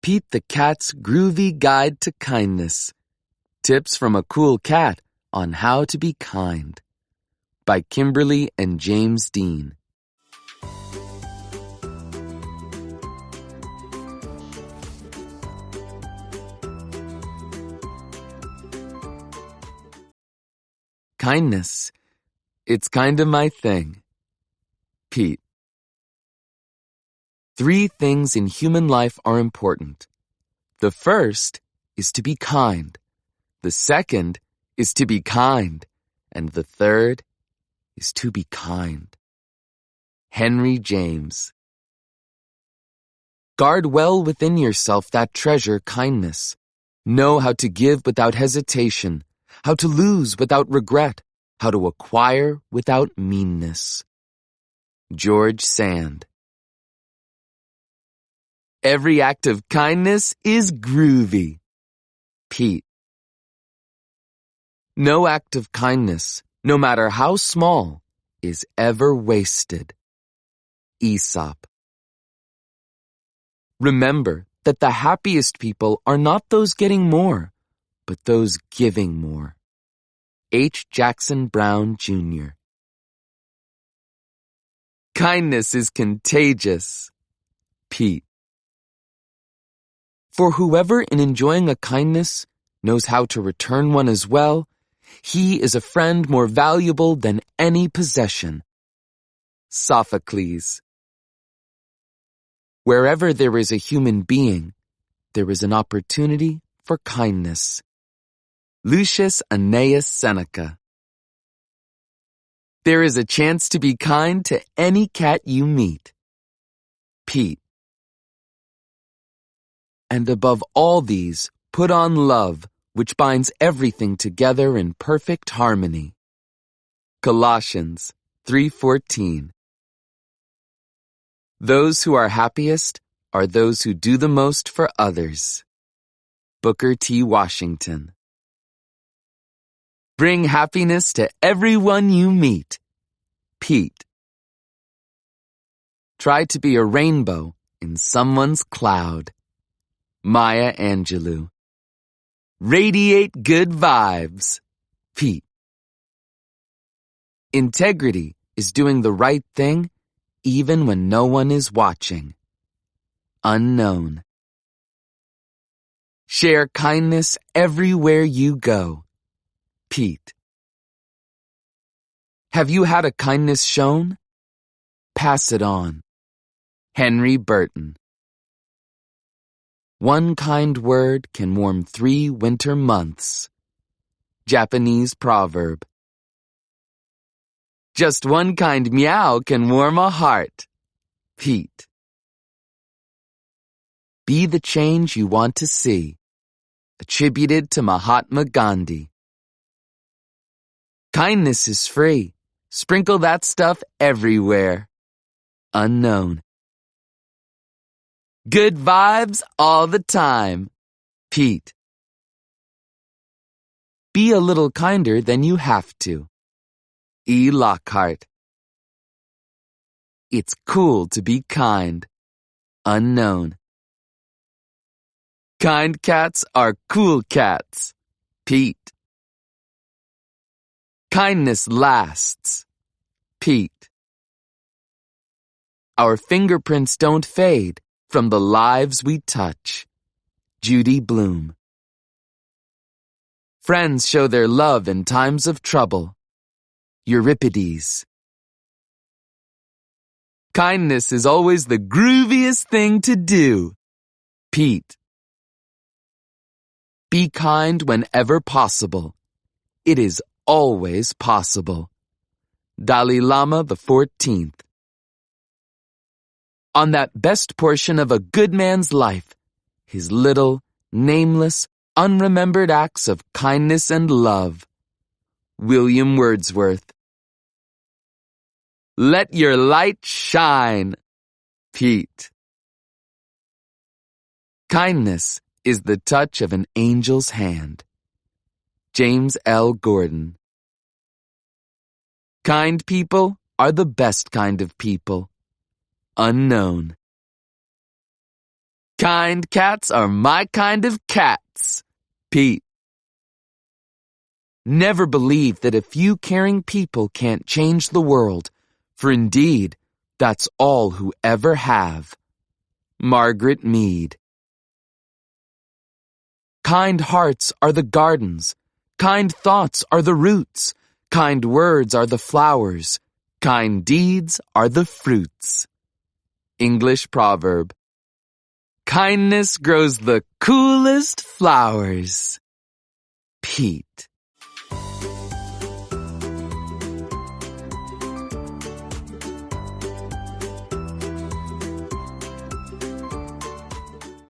Pete the Cat's Groovy Guide to Kindness. Tips from a Cool Cat on How to Be Kind. By Kimberly and James Dean. Kindness. It's kinda my thing. Pete. 3 things in human life are important. The first is to be kind. The second is to be kind. And the third is to be kind. Henry James. Guard well within yourself that treasure, kindness. Know how to give without hesitation, how to lose without regret, how to acquire without meanness. George Sand. Every act of kindness is groovy. Pete. No act of kindness, no matter how small, is ever wasted. Aesop. Remember that the happiest people are not those getting more, but those giving more. H. Jackson Brown, Jr. Kindness is contagious. Pete. For whoever in enjoying a kindness knows how to return one as well, he is a friend more valuable than any possession. Sophocles. Wherever there is a human being, there is an opportunity for kindness. Lucius Annaeus Seneca. There is a chance to be kind to any cat you meet. Pete. And above all these, put on love, which binds everything together in perfect harmony. Colossians 3:14. Those who are happiest are those who do the most for others. Booker T. Washington. Bring happiness to everyone you meet. Pete. Try to be a rainbow in someone's cloud. Maya Angelou. Radiate good vibes. Pete. Integrity is doing the right thing even when no one is watching. Unknown. Share kindness everywhere you go. Pete. Have you had a kindness shown? Pass it on. Henry Burton. One kind word can warm 3 winter months. Japanese proverb. Just one kind meow can warm a heart. Pete. Be the change you want to see. Attributed to Mahatma Gandhi. Kindness is free. Sprinkle that stuff everywhere. Unknown. Good vibes all the time. Pete. Be a little kinder than you have to. E. Lockhart. It's cool to be kind. Unknown. Kind cats are cool cats. Pete. Kindness lasts. Pete. Our fingerprints don't fade from the lives we touch. Judy Blume. Friends show their love in times of trouble. Euripides. Kindness is always the grooviest thing to do. Pete. Be kind whenever possible. It is always possible. Dalai Lama XIV. On that best portion of a good man's life, his little, nameless, unremembered acts of kindness and love. William Wordsworth. Let your light shine. Pete. Kindness is the touch of an angel's hand. James L. Gordon. Kind people are the best kind of people. Unknown. Kind cats are my kind of cats. Pete. Never believe that a few caring people can't change the world, for indeed, that's all who ever have. Margaret Mead. Kind hearts are the gardens. Kind thoughts are the roots. Kind words are the flowers. Kind deeds are the fruits. English proverb. Kindness grows the coolest flowers. Pete.